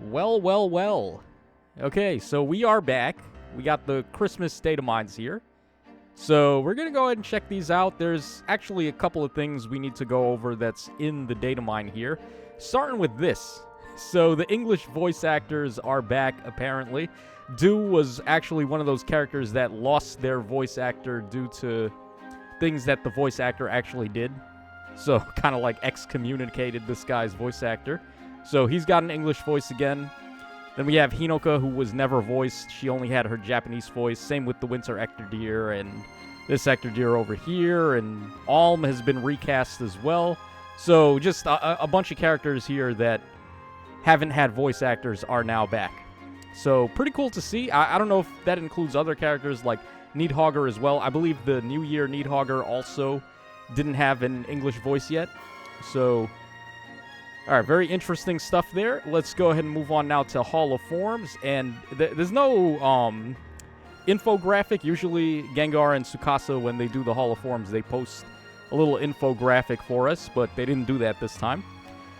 Well, well, well. Okay, so we are back. We got the Christmas datamines here. So we're going to go ahead and check these out. There's actually a couple of things we need to go over that's in the datamine here. Starting with this. So the English voice actors are back, apparently. Dew was actually one of those characters that lost their voice actor due to things that the voice actor actually did. So kind of like excommunicated this guy's voice actor. So he's got an English voice again. Then we have Hinoka, who was never voiced. She only had her Japanese voice. Same with the Winter Ector and this Ector over here. And Alm has been recast as well. So just a bunch of characters here that haven't had voice actors are now back. So pretty cool to see. I don't know if that includes other characters like Needhogger as well. I believe the New Year Needhogger also didn't have an English voice yet. So, all right, very interesting stuff there. Let's go ahead and move on now to Hall of Forms. And there's no infographic. Usually Gengar and Tsukasa, when they do the Hall of Forms, they post a little infographic for us, but they didn't do that this time.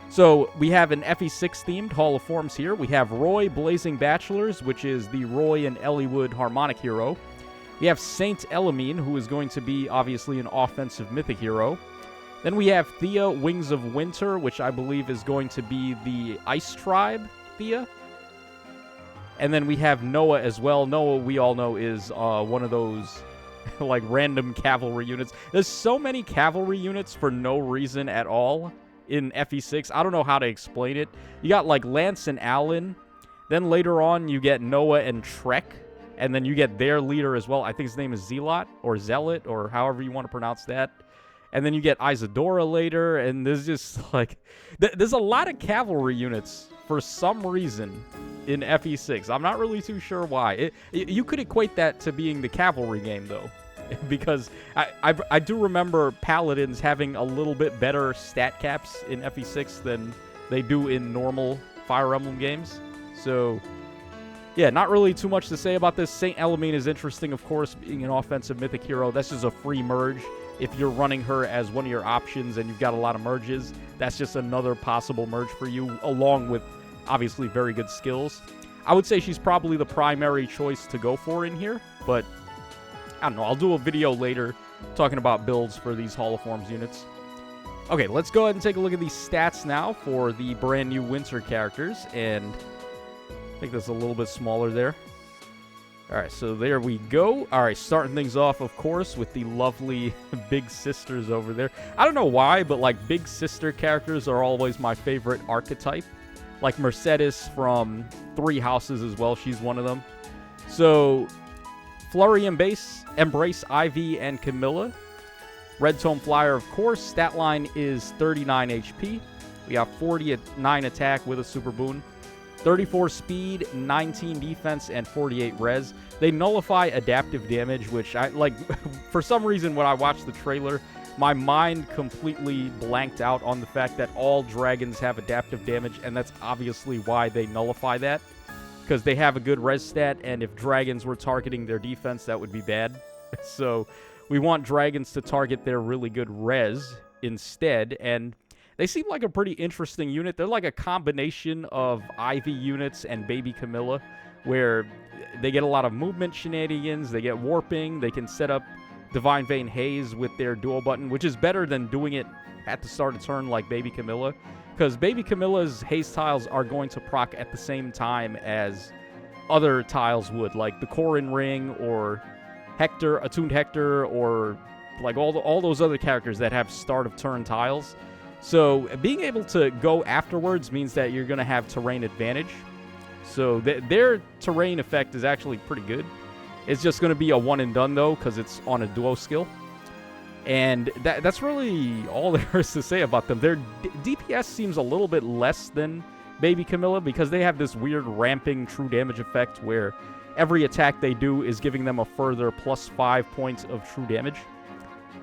So we have an FE6 themed Hall of Forms here. We have Roy Blazing Bachelors, which is the Roy and Elliewood Harmonic Hero. We have Saint Elamine, who is going to be obviously an offensive mythic hero. Then we have Thea Wings of Winter, which I believe is going to be the Ice Tribe Thea. And then we have Noah as well. Noah, we all know, is one of those like random cavalry units. There's so many cavalry units for no reason at all in FE6. I don't know how to explain it. You got like Lance and Alan. Then later on you get Noah and Trek. And then you get their leader as well. I think his name is Zealot or Zealot or however you want to pronounce that. And then you get Isadora later. And there's just like... there's a lot of cavalry units for some reason in FE6. I'm not really too sure why. You could equate that to being the cavalry game, though. Because I do remember Paladins having a little bit better stat caps in FE6 than they do in normal Fire Emblem games. So... yeah, not really too much to say about this. Saint Elamine is interesting, of course, being an offensive mythic hero. That's just a free merge. If you're running her as one of your options and you've got a lot of merges, that's just another possible merge for you, along with, obviously, very good skills. I would say she's probably the primary choice to go for in here, but I don't know. I'll do a video later talking about builds for these Hall of Forms units. Okay, let's go ahead and take a look at these stats now for the brand new winter characters, and... I think that's a little bit smaller there. All right, so there we go. All right, starting things off, of course, with the lovely big sisters over there. I don't know why, but, like, big sister characters are always my favorite archetype. Like Mercedes from Three Houses as well. She's one of them. So, Flurry Embrace Ivy and Camilla. Red Tome Flyer, of course. Stat line is 39 HP. We got 49 attack with a super boon. 34 speed, 19 defense, and 48 res. They nullify adaptive damage, which I like. For some reason, when I watched the trailer, my mind completely blanked out on the fact that all dragons have adaptive damage, and that's obviously why they nullify that. Because they have a good res stat, and if dragons were targeting their defense, that would be bad. So we want dragons to target their really good res instead, and... they seem like a pretty interesting unit. They're like a combination of Ivy units and Baby Camilla, where they get a lot of movement shenanigans, they get warping, they can set up Divine Vein Haze with their dual button, which is better than doing it at the start of turn like Baby Camilla, because Baby Camilla's haze tiles are going to proc at the same time as other tiles would, like the Corrin Ring or Hector, Attuned Hector, or like all those other characters that have start of turn tiles. So being able to go afterwards means that you're going to have terrain advantage. So their terrain effect is actually pretty good. It's just going to be a one and done, though, because it's on a duo skill. And that's really all there is to say about them. Their DPS seems a little bit less than Baby Camilla because they have this weird ramping true damage effect where every attack they do is giving them a further +5 points of true damage.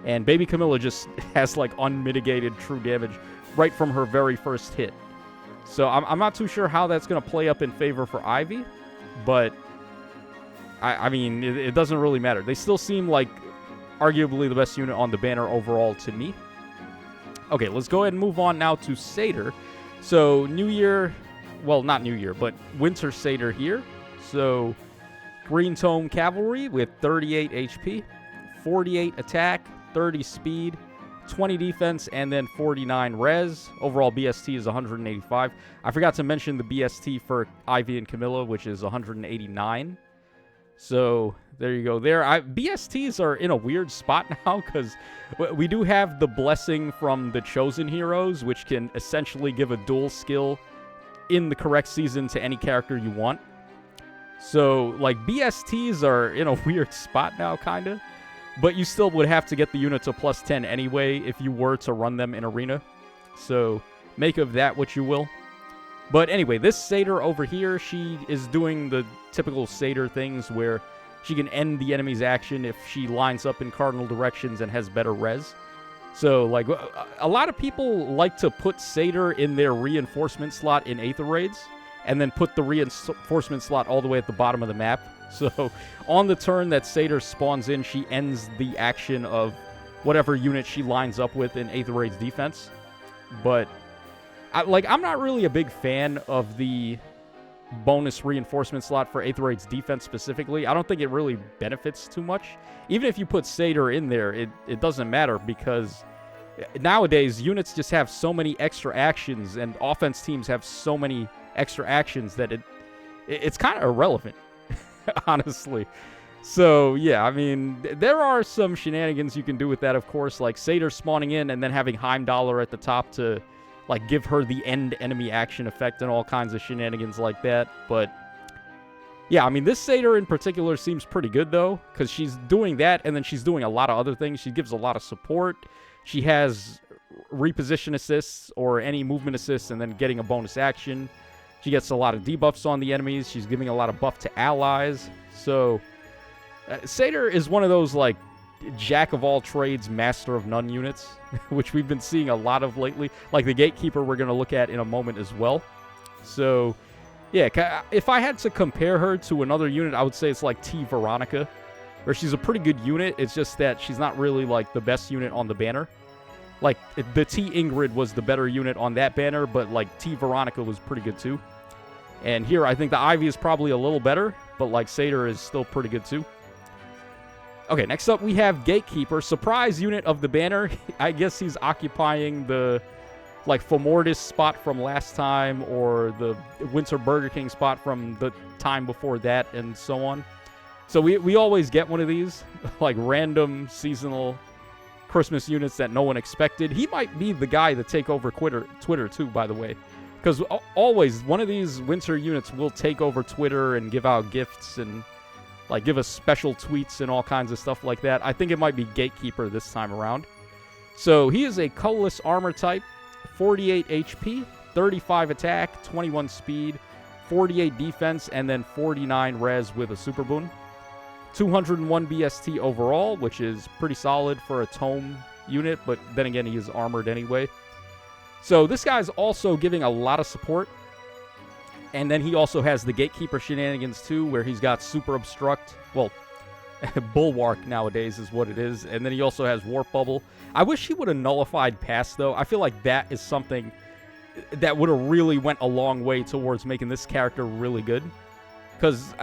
And Baby Camilla just has, like, unmitigated true damage right from her very first hit. So I'm not too sure how that's going to play up in favor for Ivy. But, I mean, it doesn't really matter. They still seem like arguably the best unit on the banner overall to me. Okay, let's go ahead and move on now to Seidr. So, New Year well, not New Year, but Winter Seidr here. So Green Tome Cavalry with 38 HP, 48 attack, 30 speed, 20 defense, and then 49 res. Overall BST is 185. I forgot to mention the BST for Ivy and Camilla, which is 189. So there you go. BSTs are in a weird spot now because we do have the blessing from the chosen heroes, which can essentially give a dual skill in the correct season to any character you want. So, like, BSTs are in a weird spot now, kind of. But you still would have to get the unit to plus 10 anyway if you were to run them in Arena. So, make of that what you will. But anyway, this Seidr over here, she is doing the typical Seidr things where she can end the enemy's action if she lines up in cardinal directions and has better res. So, like, a lot of people like to put Seidr in their reinforcement slot in Aether Raids, and then put the reinforcement slot all the way at the bottom of the map. So, on the turn that Seidr spawns in, she ends the action of whatever unit she lines up with in Aether Raid's defense. But, I'm not really a big fan of the bonus reinforcement slot for Aether Raid's defense specifically. I don't think it really benefits too much. Even if you put Seidr in there, it doesn't matter because nowadays units just have so many extra actions and offense teams have so many extra actions that it's kind of irrelevant, honestly. So, yeah, I mean, there are some shenanigans you can do with that, of course, like Seidr spawning in and then having Heimdallr at the top to, like, give her the end enemy action effect and all kinds of shenanigans like that. But, yeah, I mean, this Seidr in particular seems pretty good, though, because she's doing that and then she's doing a lot of other things. She gives a lot of support. She has reposition assists or any movement assists and then getting a bonus action. She gets a lot of debuffs on the enemies. She's giving a lot of buff to allies. So, Seidr is one of those, like, jack-of-all-trades, master-of-none units, which we've been seeing a lot of lately. Like the Gatekeeper we're going to look at in a moment as well. So, yeah, if I had to compare her to another unit, I would say it's like T. Veronica, where she's a pretty good unit. It's just that she's not really, like, the best unit on the banner. Like, the T. Ingrid was the better unit on that banner, but, like, T. Veronica was pretty good, too. And here, I think the Ivy is probably a little better, but, like, Seidr is still pretty good, too. Okay, next up, we have Gatekeeper. Surprise unit of the banner. I guess he's occupying the, like, Fomordis spot from last time, or the Winter Burger King spot from the time before that, and so on. So we always get one of these, like, random seasonal Christmas units that no one expected. He might be the guy to take over Twitter too, by the way. Because always, one of these winter units will take over Twitter and give out gifts and, like, give us special tweets and all kinds of stuff like that. I think it might be Gatekeeper this time around. So, he is a colorless armor type, 48 HP, 35 attack, 21 speed, 48 defense, and then 49 res with a super boon. 201 BST overall, which is pretty solid for a tome unit, but then again, he is armored anyway. So this guy's also giving a lot of support. And then he also has the Gatekeeper shenanigans too, where he's got Super Obstruct. Well, Bulwark nowadays is what it is. And then he also has Warp Bubble. I wish he would have nullified Pass, though. I feel like that is something that would have really went a long way towards making this character really good. Because,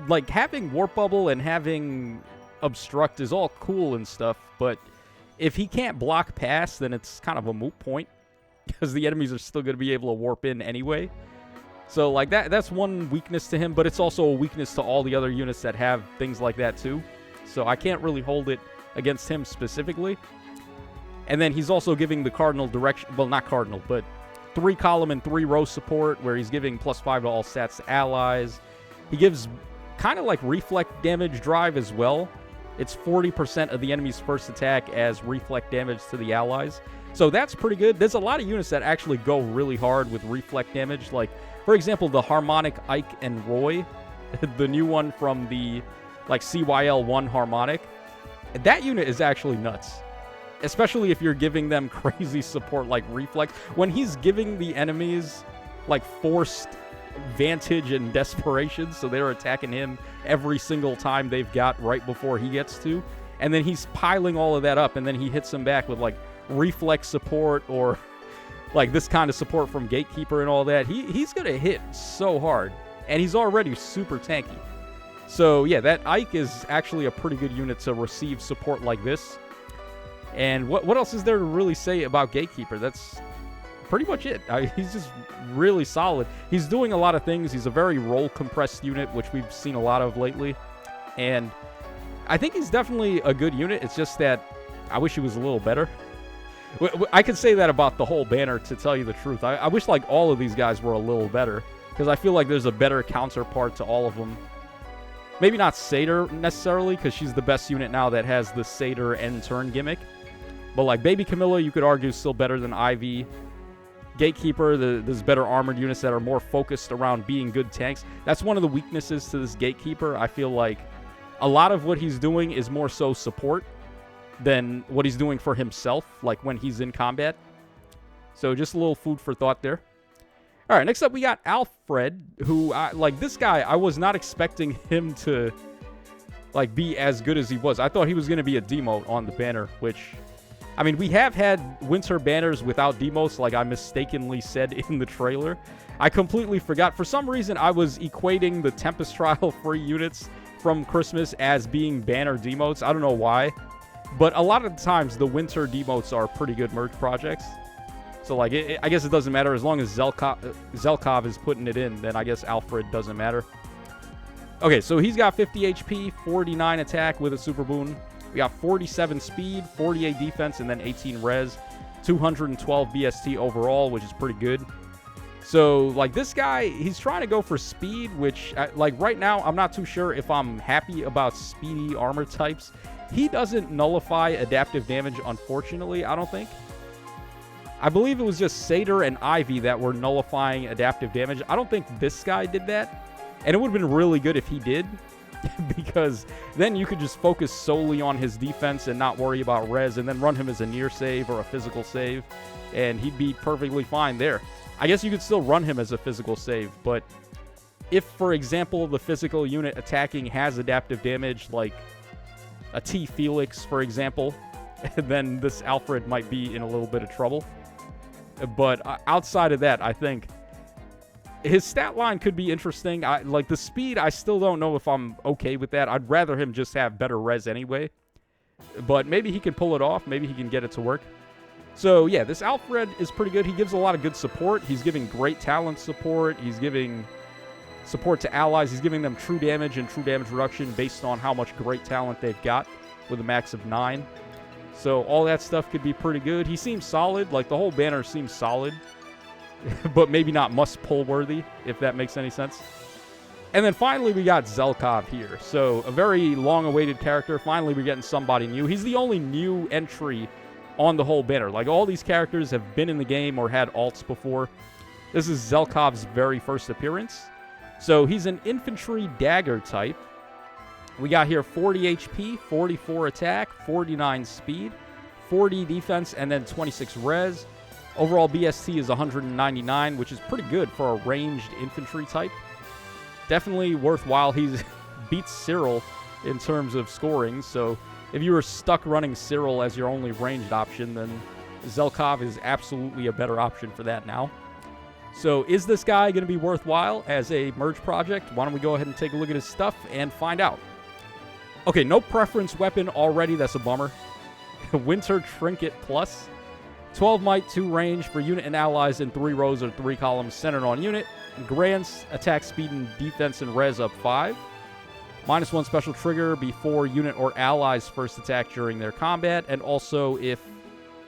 like, having Warp Bubble and having Obstruct is all cool and stuff, but if he can't block Pass, then it's kind of a moot point. Because the enemies are still going to be able to warp in anyway. So, like, that's one weakness to him, but it's also a weakness to all the other units that have things like that, too. So I can't really hold it against him specifically. And then he's also giving the cardinal direction, well, not cardinal, but 3-column and 3-row support, where he's giving +5 to all stats to allies. He gives kind of like reflect damage drive as well. It's 40% of the enemy's first attack as reflect damage to the allies. So that's pretty good. There's a lot of units that actually go really hard with reflect damage. Like, for example, the Harmonic Ike and Roy, the new one from the, like, CYL1 Harmonic. That unit is actually nuts. Especially if you're giving them crazy support like reflex. When he's giving the enemies, like, forced vantage and desperation, so they're attacking him every single time they've got right before he gets to. And then he's piling all of that up, and then he hits them back with, like, reflex support or like this kind of support from Gatekeeper and all that, he's going to hit so hard. And he's already super tanky. So yeah, that Ike is actually a pretty good unit to receive support like this. And what else is there to really say about Gatekeeper? That's pretty much it. He's just really solid. He's doing a lot of things. He's a very role-compressed unit, which we've seen a lot of lately. And I think he's definitely a good unit. It's just that I wish he was a little better. I could say that about the whole banner, to tell you the truth. I wish like all of these guys were a little better, because I feel like there's a better counterpart to all of them. Maybe not Seidr necessarily, because she's the best unit now that has the Seidr end turn gimmick. But like Baby Camilla, you could argue is still better than Ivy. Gatekeeper, there's better armored units that are more focused around being good tanks. That's one of the weaknesses to this Gatekeeper. I feel like a lot of what he's doing is more so support than what he's doing for himself, like when he's in combat. So just a little food for thought there. All right, next up we got Alfred, who, like this guy, I was not expecting him to like be as good as he was. I thought he was going to be a demote on the banner, which, I mean, we have had winter banners without demotes, like I mistakenly said in the trailer. I completely forgot. For some reason, I was equating the Tempest Trial free units from Christmas as being banner demotes. I don't know why. But a lot of the times, the winter demotes are pretty good merge projects. So, like, I guess it doesn't matter. As long as Zelkov is putting it in, then I guess Alfred doesn't matter. Okay, so he's got 50 HP, 49 attack with a super boon. We got 47 speed, 48 defense, and then 18 res. 212 BST overall, which is pretty good. So, like, this guy, he's trying to go for speed, which, like, right now, I'm not too sure if I'm happy about speedy armor types. He doesn't nullify adaptive damage, unfortunately, I don't think. I believe it was just Seidr and Ivy that were nullifying adaptive damage. I don't think this guy did that. And it would have been really good if he did, because then you could just focus solely on his defense and not worry about res, and then run him as a near save or a physical save, and he'd be perfectly fine there. I guess you could still run him as a physical save, but if, for example, the physical unit attacking has adaptive damage, like a T Felix, for example, then this Alfred might be in a little bit of trouble. But outside of that, I think his stat line could be interesting. Like the speed, I still don't know if I'm okay with that. I'd rather him just have better res anyway. But maybe he can pull it off. Maybe he can get it to work. So yeah, this Alfred is pretty good. He gives a lot of good support. He's giving great talent support. He's giving support to allies. He's giving them true damage and true damage reduction based on how much great talent they've got with a max of 9. So all that stuff could be pretty good. He seems solid. Like, the whole banner seems solid. But maybe not must-pull worthy, if that makes any sense. And then finally, we got Zelkov here. So a very long-awaited character. Finally, we're getting somebody new. He's the only new entry on the whole banner. Like, all these characters have been in the game or had alts before. This is Zelkov's very first appearance. So he's an infantry dagger type. We got here 40 HP, 44 attack, 49 speed, 40 defense, and then 26 res. Overall BST is 199, which is pretty good for a ranged infantry type. Definitely worthwhile. He beats Cyril in terms of scoring, so if you were stuck running Cyril as your only ranged option, then Zelkov is absolutely a better option for that now. So is this guy going to be worthwhile as a merge project? Why don't we go ahead and take a look at his stuff and find out. Okay, no preference weapon already. That's a bummer. Winter Trinket Plus. 12 might, 2 range for unit and allies in 3 rows or 3 columns centered on unit. Grants attack speed and defense and res up 5. -1 special trigger before unit or allies first attack during their combat. And also if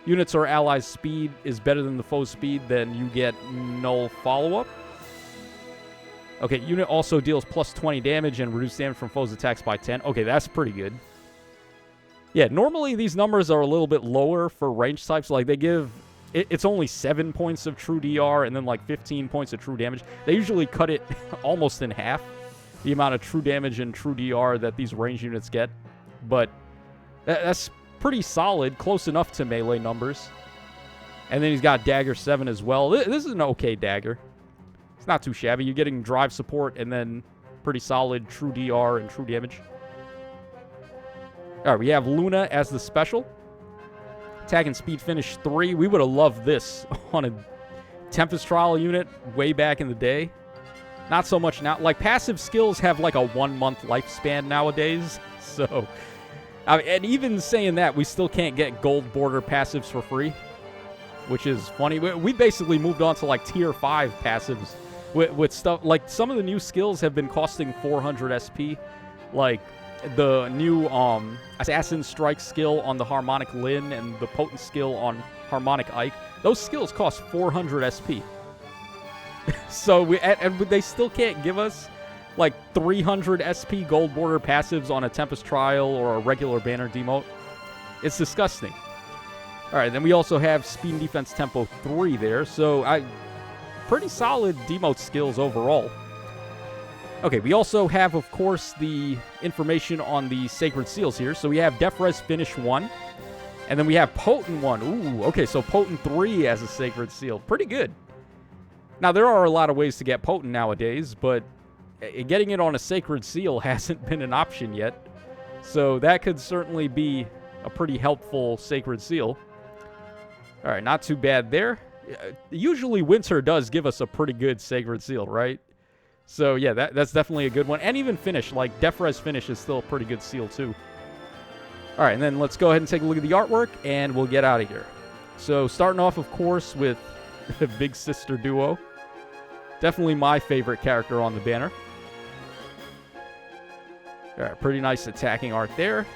units or allies speed is better than the foe's speed, then you get no follow-up. Okay, unit also deals +20 damage and reduced damage from foes' attacks by 10. Okay, that's pretty good. Yeah, normally these numbers are a little bit lower for range types. Like, they give... It's only 7 points of true DR and then, like, 15 points of true damage. They usually cut it almost in half, the amount of true damage and true DR that these range units get. But that's pretty solid, close enough to melee numbers. And then he's got Dagger 7 as well. This is an okay dagger. It's not too shabby. You're getting drive support and then pretty solid true DR and true damage. All right, we have Luna as the special. Attack and speed finish 3. We would have loved this on a Tempest Trial unit way back in the day. Not so much now. Like, passive skills have like a 1-month lifespan nowadays. So, and even saying that, we still can't get gold border passives for free, which is funny. We basically moved on to like tier 5 passives with stuff. Like, some of the new skills have been costing 400 SP. Like, the new Assassin Strike skill on the Harmonic Lin and the Potent skill on Harmonic Ike. Those skills cost 400 SP. So, they still can't give us like 300 SP gold border passives on a Tempest Trial or a regular banner demote. It's disgusting. Alright, then we also have Speed and Defense Tempo 3 there. So, pretty solid demote skills overall. Okay, we also have, of course, the information on the Sacred Seals here. So we have Def Res Finish 1. And then we have Potent 1. Ooh, okay, so Potent 3 as a Sacred Seal. Pretty good. Now, there are a lot of ways to get Potent nowadays, but getting it on a Sacred Seal hasn't been an option yet. So that could certainly be a pretty helpful Sacred Seal. Alright, not too bad there. Usually Winter does give us a pretty good Sacred Seal, right? So yeah, that's definitely a good one. And even Finish, like Def Res Finish is still a pretty good seal too. Alright, and then let's go ahead and take a look at the artwork, and we'll get out of here. So starting off, of course, with the Big Sister Duo. Definitely my favorite character on the banner. Alright, pretty nice attacking art there.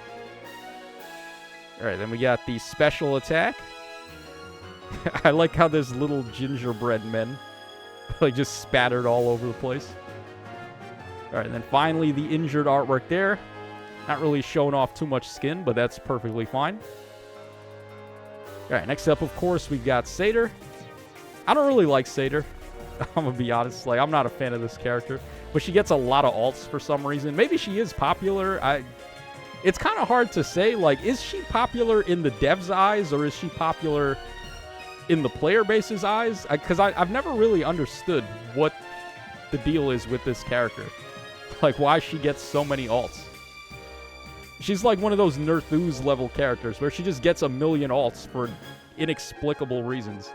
Alright, then we got the special attack. I like how there's little gingerbread men like just spattered all over the place. Alright, and then finally the injured artwork there. Not really showing off too much skin, but that's perfectly fine. Alright, next up, of course, we've got Seidr. I don't really like Seidr. I'm gonna be honest. Like, I'm not a fan of this character. But she gets a lot of alts for some reason. Maybe she is popular. It's kind of hard to say. Like, is she popular in the devs' eyes, or is she popular in the player base's eyes? Because I've never really understood what the deal is with this character. Like, why she gets so many alts. She's like one of those Nerthooz level characters where she just gets a million alts for inexplicable reasons.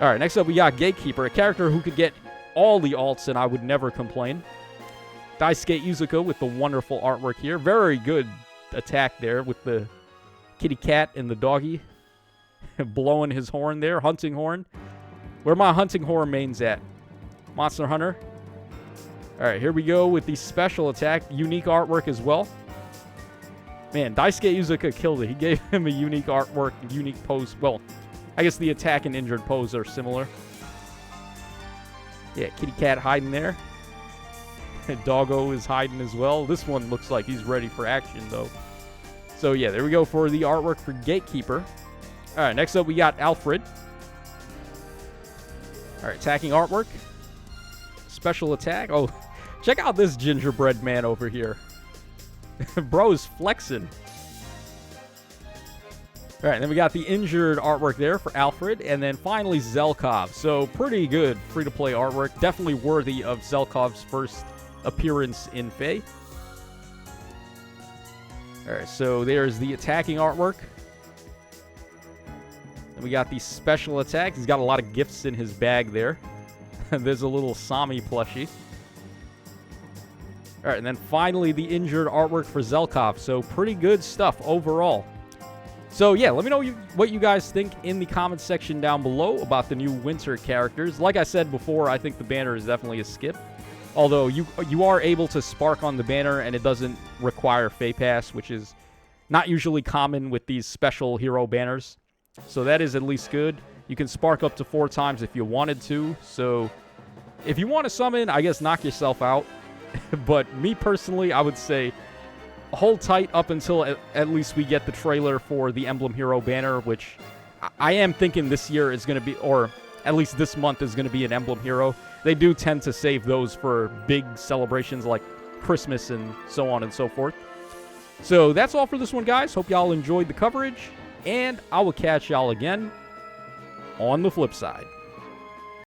Alright, next up we got Gatekeeper, a character who could get all the alts and I would never complain. Daisuke Izuka with the wonderful artwork here. Very good attack there with the kitty cat and the doggy. Blowing his horn there, hunting horn. Where my hunting horn mains at? Monster Hunter. Alright, here we go with the special attack. Unique artwork as well. Man, Daisuke Izuka killed it. He gave him a unique artwork, unique pose. Well, I guess the attack and injured pose are similar. Yeah, kitty cat hiding there. Doggo is hiding as well. This one looks like he's ready for action, though. So, yeah, there we go for the artwork for Gatekeeper. Alright, next up we got Alfred. Alright, attacking artwork. Special attack. Oh, check out this gingerbread man over here. Bro's flexing. Alright, then we got the injured artwork there for Alfred. And then finally Zelkov. So, pretty good free-to-play artwork. Definitely worthy of Zelkov's first appearance in Fae. Alright, so there's the attacking artwork. Then we got the special attack. He's got a lot of gifts in his bag there. There's a little Sami plushie. Alright, and then finally the injured artwork for Zelkov. So pretty good stuff overall. So yeah, let me know what you guys think in the comments section down below about the new winter characters. Like I said before, I think the banner is definitely a skip. Although you are able to spark on the banner and it doesn't require Fae Pass, which is not usually common with these special hero banners. So that is at least good. You can spark up to 4 times if you wanted to. So if you want to summon, I guess knock yourself out. But me personally, I would say hold tight up until at least we get the trailer for the Emblem Hero banner, which I am thinking this year is going to be, or at least this month is going to be an Emblem Hero. They do tend to save those for big celebrations like Christmas and so on and so forth. So that's all for this one, guys. Hope y'all enjoyed the coverage, and I will catch y'all again on the flip side.